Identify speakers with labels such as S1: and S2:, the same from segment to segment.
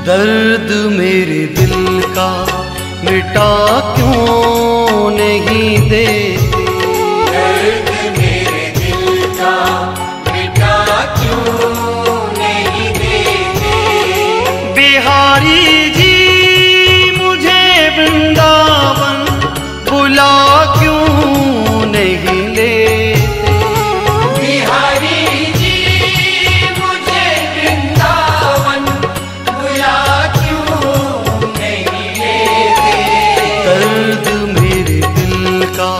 S1: दर्द मेरे दिल का मिटा क्यों नहीं देते,
S2: दर्द मेरे दिल का मिटा क्यों नहीं देते।
S1: बिहारी जी मुझे वृंदावन बुला क्यों नहीं लेते,
S2: बिहारी जी मुझे वृंदावन बुला क्यों नहीं लेते।
S1: दर्द मेरे दिल का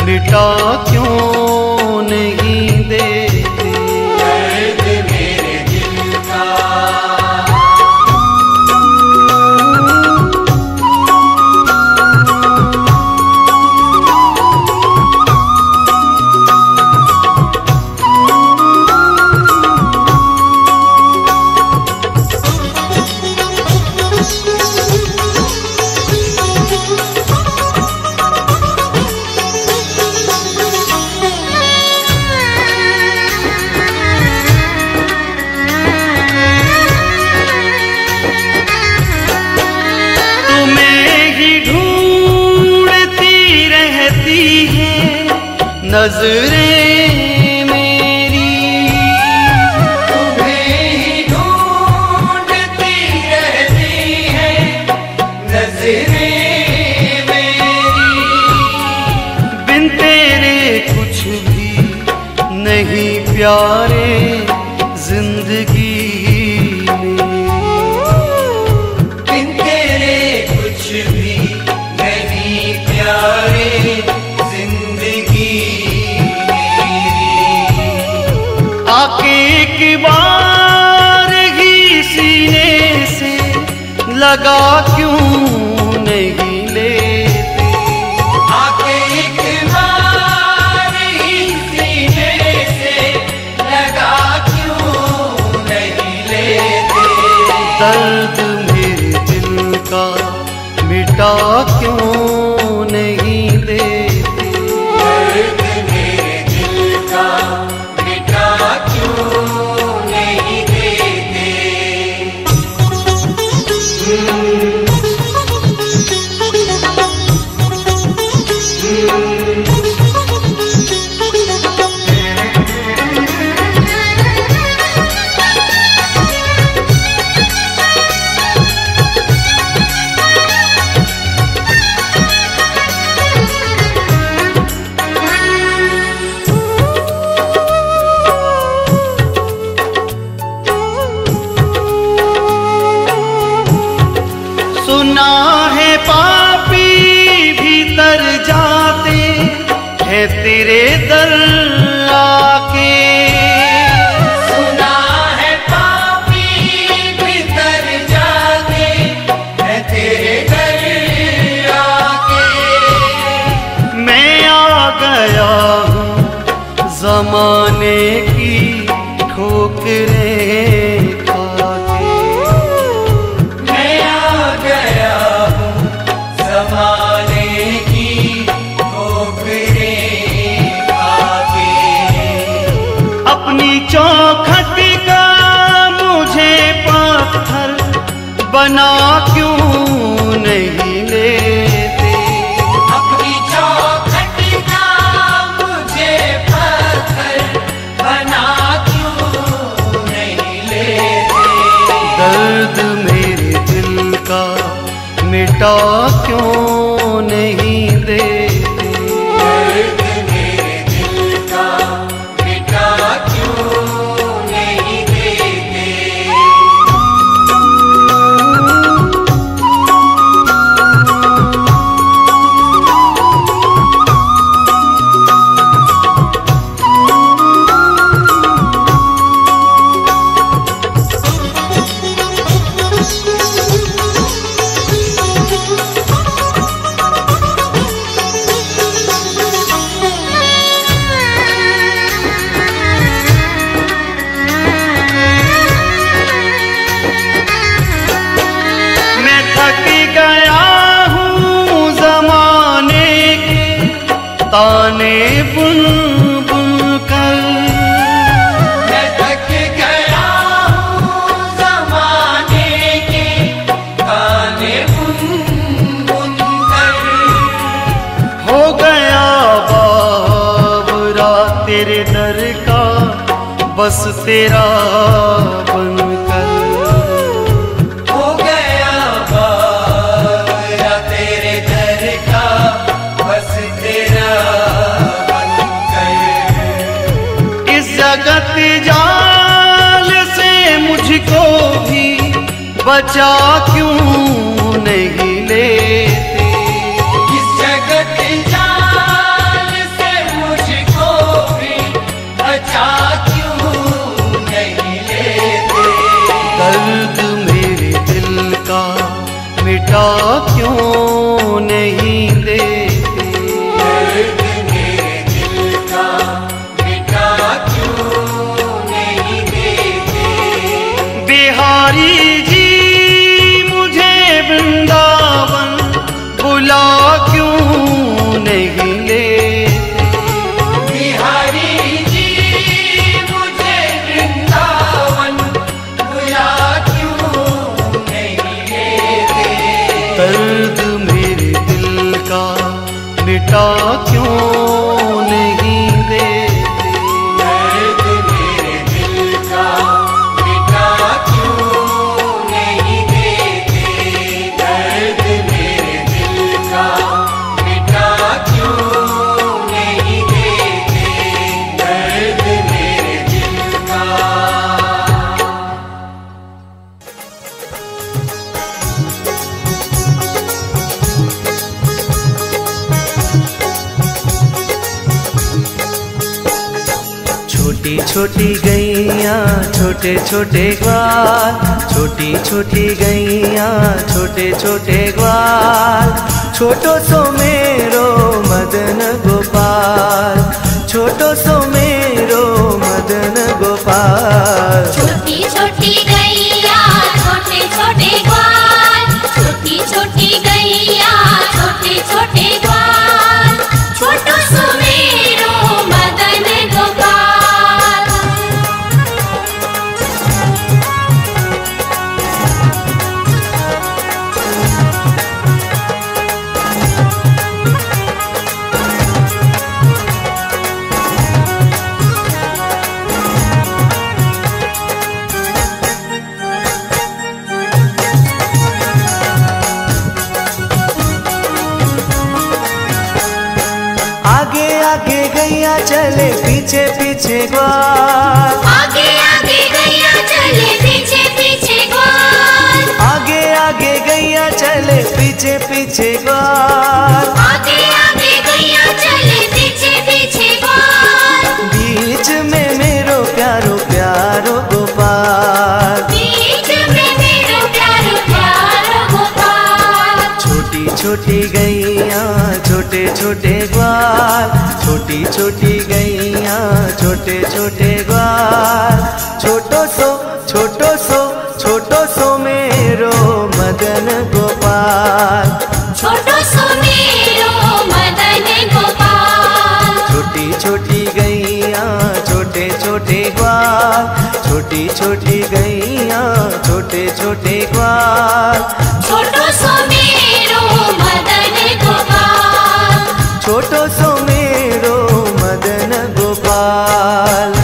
S1: मिटा क्यों नहीं देते।
S2: दर्द मेरे दिल का
S1: नजरें मेरी,
S2: तुम्हें ही ढूंढती रहती है नजरें मेरी।
S1: बिन तेरे कुछ भी नहीं प्यारे जिंदगी में,
S2: बिन तेरे कुछ भी नहीं प्यारे
S1: आके एक बार ही सीने से लगा क्यों नहीं लेते,
S2: आके एक बार ही सीने से लगा क्यों नहीं लेते।
S1: दर्द मेरे दिल का मिटा क्यों नहीं देते,
S2: दर्द मेरे दिल का मिटा क्यों नहीं देते।
S1: सुना है पापी भीतर जाते हैं तेरे दर आके,
S2: सुना है पापी भीतर जाते हैं तेरे दर आके।
S1: मैं आ गया हूँ जमाने की ठोकरें खाके,
S2: मैं आ गया हूँ ज़माने की ठोकरें खाके।
S1: अपनी चौखट का मुझे पत्थर बना क्यों नहीं लेते,
S2: अपनी चौखट का मुझे पत्थर बना क्यों नहीं लेते।
S1: दर्द मेरे दिल का मिटा क्यों नहीं देते,
S2: दर्द मेरे दिल का मिटा क्यों नहीं देते।
S1: ताने बुन बुन कर
S2: मैं थक गया हूँ ज़माने के
S1: गया बावरा तेरे दर का, बस तेरा बनकर।
S2: हो गया बावरा तेरे दर का, बस तेरा बनकर।
S1: इस जगत जाल से मुझको भी बचा क्यों नहीं लेते।
S2: इस जगत जाल से मुझको भी बचा क्यों नहीं लेते।
S1: दर्द मेरे दिल का मिटा क्यों नहीं देते।
S2: दर्द मेरे दिल का मिटा क्यों नहीं देते।
S1: बिहारी जी मुझे वृंदावन बुला क्यों नहीं लेते।
S2: बिहारी जी मुझे वृंदावन बुला क्यों नहीं लेते।
S1: दर्द मेरे दिल का मिटा क्यों नहीं देते।
S2: दर्द मेरे दिल का मिटा क्यों नहीं देते। दर्द मेरे दिल का मिटा क्यों नहीं देते। दर्द मेरे दिल का।
S1: छोटी छोटी गैया छोटे छोटे ग्वाल, छोटी छोटी गैया छोटे छोटे ग्वाल, छोटो सो मेरो मदन गोपाल, छोटो सो मेरो मदन गोपाल।
S3: छोटी छोटी गैया छोटे छोटे ग्वाल, छोटी छोटी गैया छोटे छोटे ग्वाल, छोटो सो मेरो मदन गोपाल।
S1: आगे आगे गैया चले पीछे पीछे ग्वाल,
S3: आगे आगे गैया चले पीछे पीछे ग्वाल,
S1: आगे आगे गैया चले पीछे पीछे ग्वाल।
S3: आगे आगे गैया चले पीछे पीछे ग्वाल,
S1: बीच में मेरो प्यारो प्यारो गोपाल,
S3: बीच में मेरो प्यारो प्यारो गोपाल।
S1: छोटी छोटी गैया छोटे छोटे ग्वाल, छोटी छोटी गैया छोटे छोटे ग्वाल, छोटो सो मेरो मदन गोपाल।
S3: छोटो सो मेरो मदन गोपाल।
S1: छोटी छोटी गैया छोटे छोटे ग्वाल, छोटी छोटी गैया छोटे छोटे ग्वाल,
S3: छोटो सो मेरो मदन गोपाल।
S1: छोटो सो मेरो मदन गोपाल।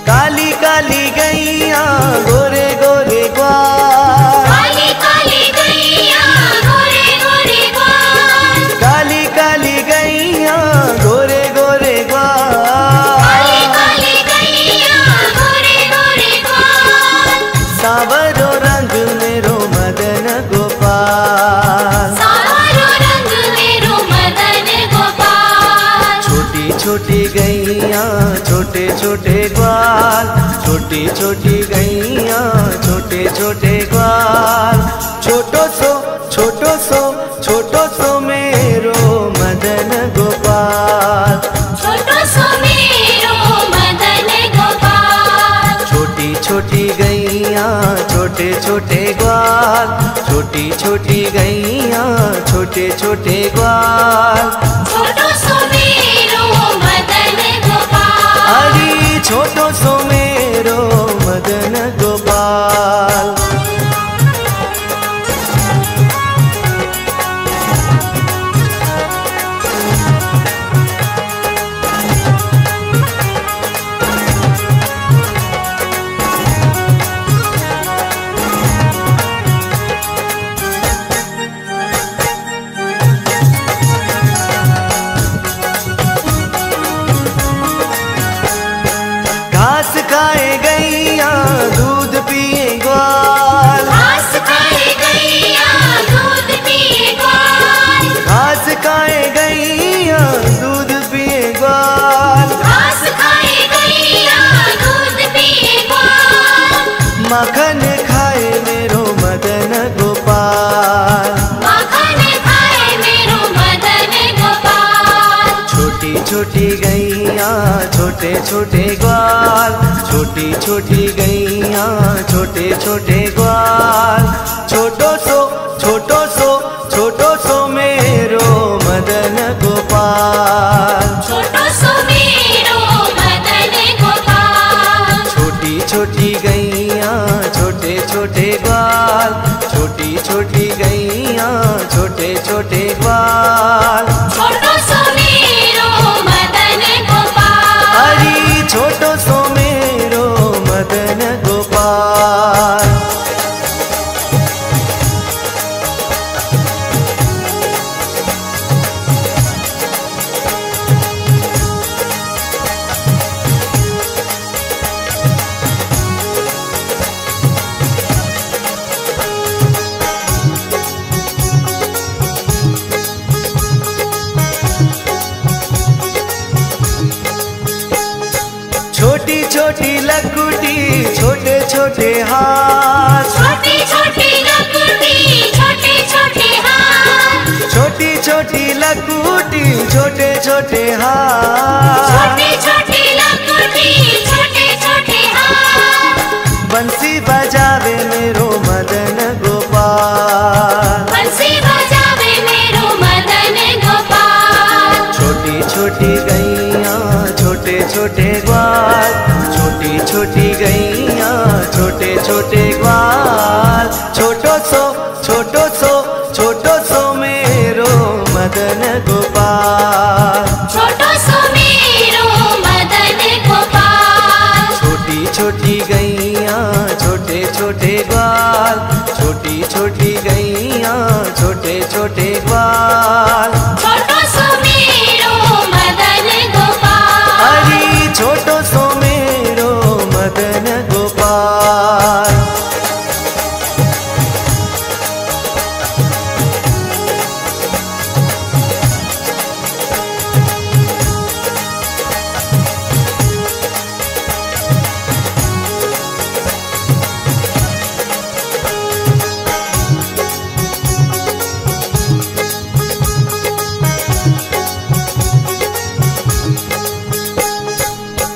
S1: काली काली गैया गोरे गोरे ग्वाल,
S3: काली काली गैया गोरे गोरे ग्वाल,
S1: काली काली गैया गोरे गोरे ग्वाल,
S3: काली काली गैया गोरे गोरे ग्वाल।
S1: सावरो रंग मेरो मदन गोपाल,
S3: सावरो रंग मेरो मदन गोपाल।
S1: छोटी छोटी गैया छोटे छोटे ग्वाल, छोटी छोटी गैया छोटे छोटे ग्वाल, छोटो सो मेरो मदन गोपाल।
S3: छोटो सो मेरो मदन गोपाल।
S1: गैया छोटे छोटे ग्वाल, छोटी छोटी गैया छोटे छोटे ग्वाल।
S3: छोटो सो मेरो मदन गोपाल,
S1: अरे छोटो सो मेरो मदन गोपाल। घास खाए गैया दूध पिए ग्वाल,
S3: घास खाए गैया दूध पिए ग्वाल,
S1: घास खाए गैया दूध पिए ग्वाल।
S3: घास खाए गैया दूध पिए ग्वाल,
S1: माखन खाए मेरो मदन गोपाल,
S3: माखन खाए मेरो मदन गोपाल।
S1: छोटी छोटी गैया छोटे छोटे ग्वाल, छोटी छोटी गैया छोटे छोटे ग्वाल। छोटो सो मेरो मदन गोपाल,
S3: छोटो सो मेरो मदन गोपाल।
S1: छोटी छोटी गैया छोटे छोटे ग्वाल, छोटी छोटी गैया छोटे छोटे ग्वाल।
S3: छोटो सो मेरो मदन गोपाल,
S1: हरी छोटो सो मेरो मदन गोपाल। छोटी छोटी लकुटी छोटे छोटे हाथ,
S3: छोटी छोटी लकुटी छोटे छोटे हाथ,
S1: छोटी छोटी लकुटी छोटे छोटे हाथ।
S3: छोटी छोटी लकुटी छोटे छोटे हाथ।
S1: बंसी बजावे मेरो मदन गोपाल,
S3: बंसी बजावे मेरो मदन गोपाल।
S1: छोटी छोटी गैया छोटे छोटे ग्वाल, छोटी छोटी गैया छोटे छोटे ग्वाल। छोटो सो मेरो मदन गोपाल,
S3: छोटो सो मेरो मदन गोपाल।
S1: छोटी छोटी गैया छोटे छोटे ग्वाल, छोटी छोटी गैया छोटे छोटे ग्वाल।
S3: छोटो सो मेरो मदन गोपाल,
S1: हरी छोटो सो मेरो मदन गोपाल।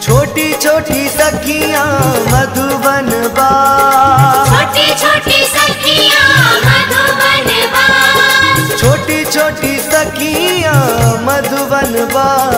S1: छोटी छोटी सखियां मधुबन बाग,
S3: छोटी छोटी सखियां मधुबन बाग,
S1: छोटी छोटी सखियां मधुबन बाग।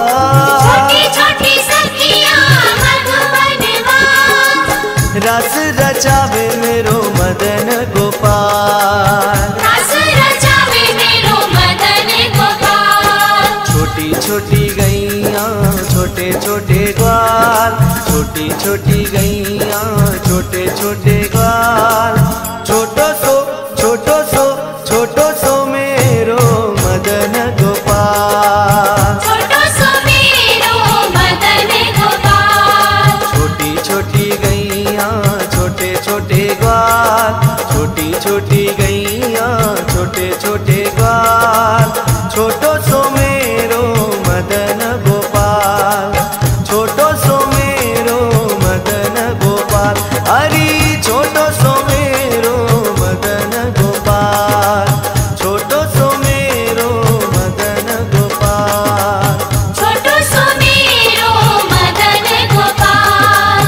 S3: छोटी छोटी सखियां मधुबन बाग।
S1: रस रचावे मेरो मदन गोपाल,
S3: रस रचावे मेरो मदन गोपाल।
S1: छोटी छोटी गैया छोटे छोटे ग्वाल, छोटी छोटी गैया छोटे छोटे ग्वाल। छोटो सो मेरो मदन गोपाल,
S3: छोटो सो मेरो मदन गोपाल।
S1: छोटी छोटी गैया छोटे छोटे ग्वाल, छोटी छोटी गैया छोटे छोटे ग्वाल। छोटो सो मेरो मदन गोपाल, छोटो सो मेरो मदन गोपाल। हरी छोटो सो मेरो मदन गोपाल, छोटो सो मेरो मदन गोपाल।
S3: छोटो सो मेरो मदन गोपाल,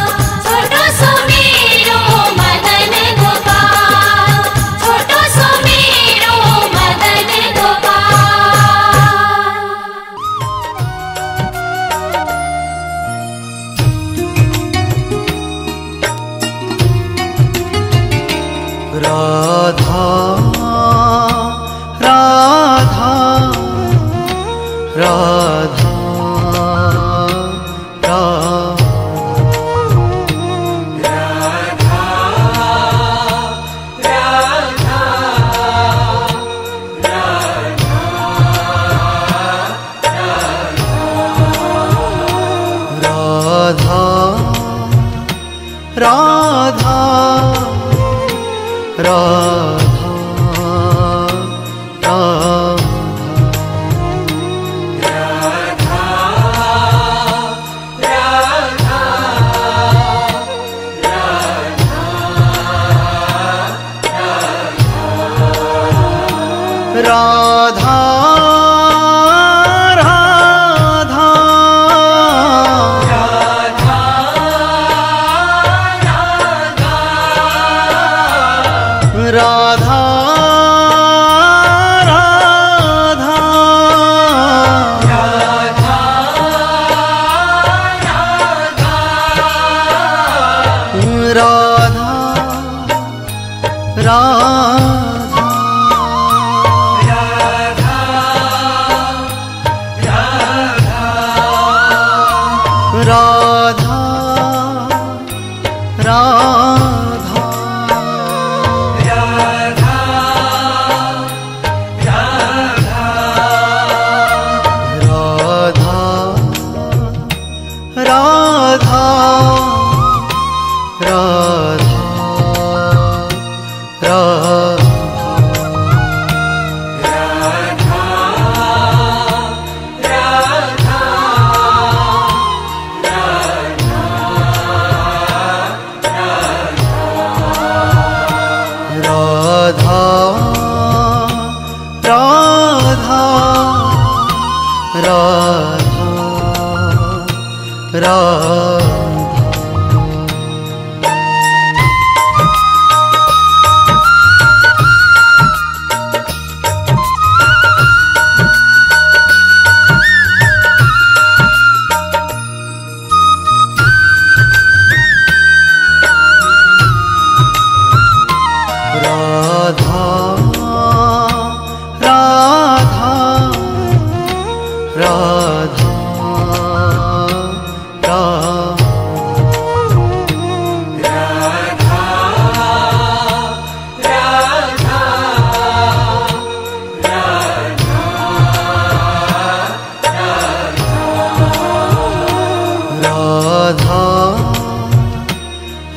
S3: छोटो सो मेरो मदन
S1: राधा राधा राधा राधा राधा राधा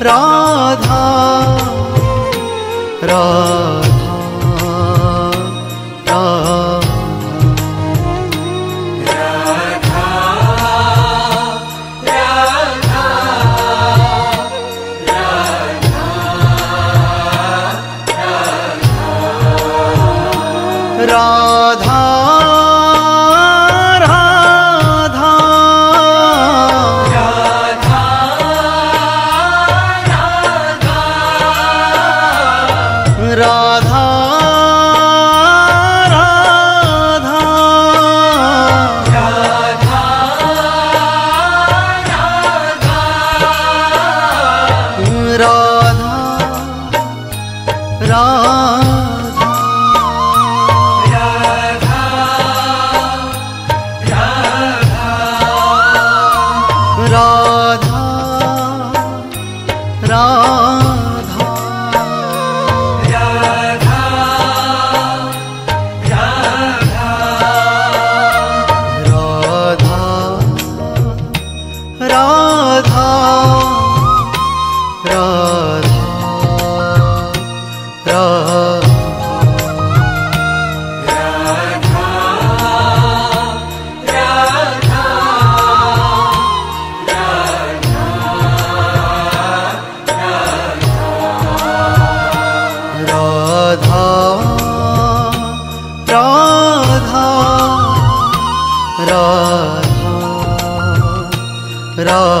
S1: राधा राधा राधा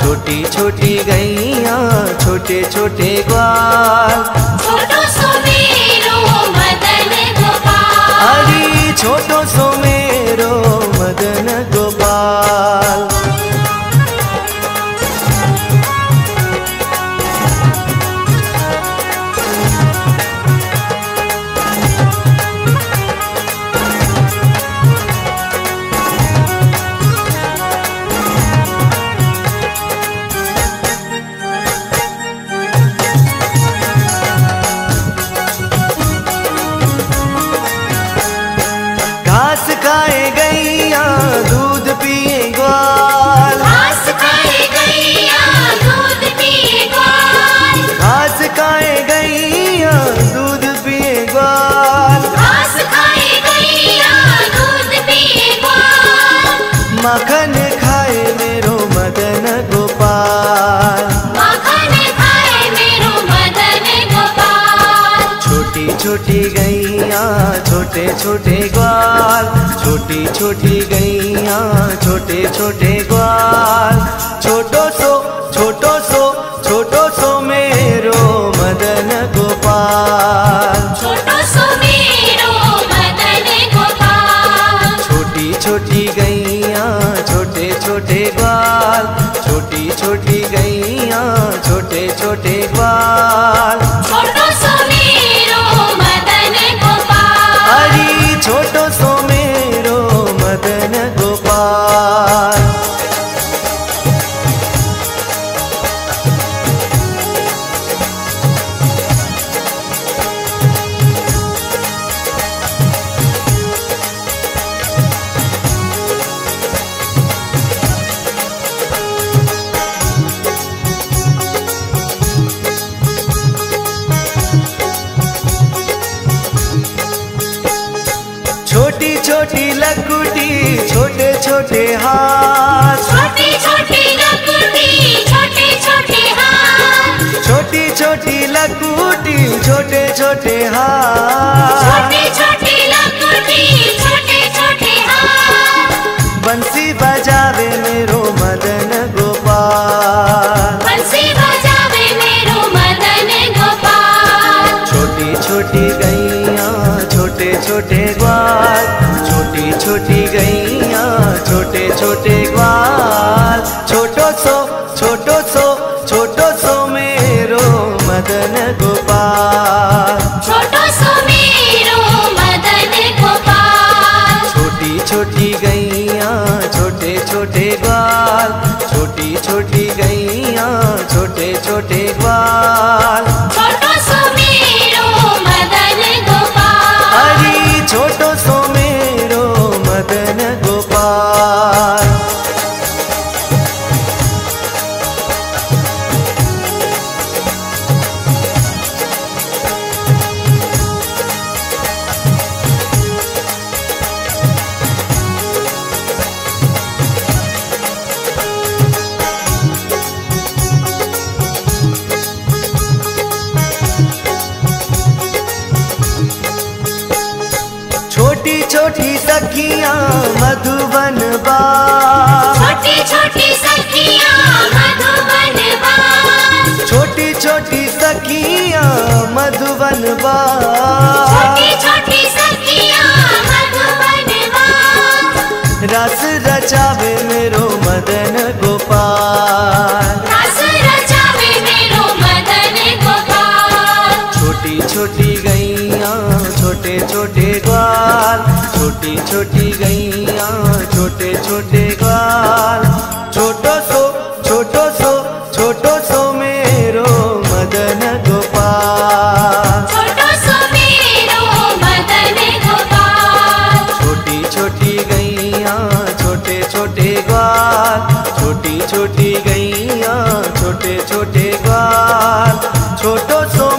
S1: छोटी छोटी गैया छोटे छोटे ग्वाल।
S3: छोटो सो मेरो मदन गोपाल।
S1: अरे छोटो सो मेरो मदन गोपाल। घास खाए गैया दूध पिए ग्वाल।
S3: घास खाए गैया दूध पिए ग्वाल।
S1: घास खाए गैया दूध पिए ग्वाल।
S3: घास खाए गैया दूध पिए ग्वाल।
S1: माखन खाए मेरो मदन गोपाल।
S3: माखन खाए मेरो मदन गोपाल।
S1: छोटी छोटी गैया छोटे छोटे ग्वाल। छोटी छोटी गैया छोटे छोटे ग्वाल। छोटो सो मेरो मदन गोपाल।
S3: छोटो सो मेरो मदन गोपाल।
S1: छोटी छोटी गैया छोटे छोटे ग्वाल। छोटी छोटी गैया छोटे छोटे ग्वाल।
S3: छोटो सो मेरो मदन गोपाल।
S1: अरे छोटो सो मेरो मदन गोपाल। छोटी छोटी लकुटी छोटे छोटे हाथ।
S3: छोटी छोटी लकुटी छोटे छोटे हाथ।
S1: छोटी छोटी लकुटी छोटे छोटे हाथ।
S3: छोटी छोटी लकुटी छोटे छोटे हाथ।
S1: बंसी बजावे मेरो मदन गोपाल।
S3: बंसी बजावे मेरो मदन गोपाल।
S1: छोटी छोटी गैया छोटे छोटे ग्वाल। छोटी छोटी गैया छोटे छोटे ग्वाल। छोटो सो मेरो मदन गोपाल।
S3: छोटो सो मेरो मदन गोपाल।
S1: छोटी छोटी गैया छोटे छोटे ग्वाल। छोटी छोटी गैया छोटे छोटे ग्वाल।
S3: छोटो सो मेरो मदन गोपाल।
S1: अरे छोटो सो मेरो मदन गोपाल। छोटी छोटी सखियां मधुबन बास।
S3: छोटी छोटी सखियां मधुबन बास।
S1: छोटी छोटी सखियां मधुबन बास।
S3: छोटी छोटी सखियां मधुबन बास।
S1: रस रचावे मेरो मदन गोपाल।
S3: रस रचावे मेरो मदन गोपाल।
S1: छोटी छोटी गैया छोटे छोटे ग्वाल। छोटी छोटी गैया छोटे छोटे ग्वाल। छोटो सो मेरो मदन गोपाल।
S3: छोटो सो मेरो मदन गोपाल।
S1: छोटी छोटी गैया छोटे छोटे ग्वाल। छोटी छोटी गैया छोटे छोटे ग्वाल। छोटो सो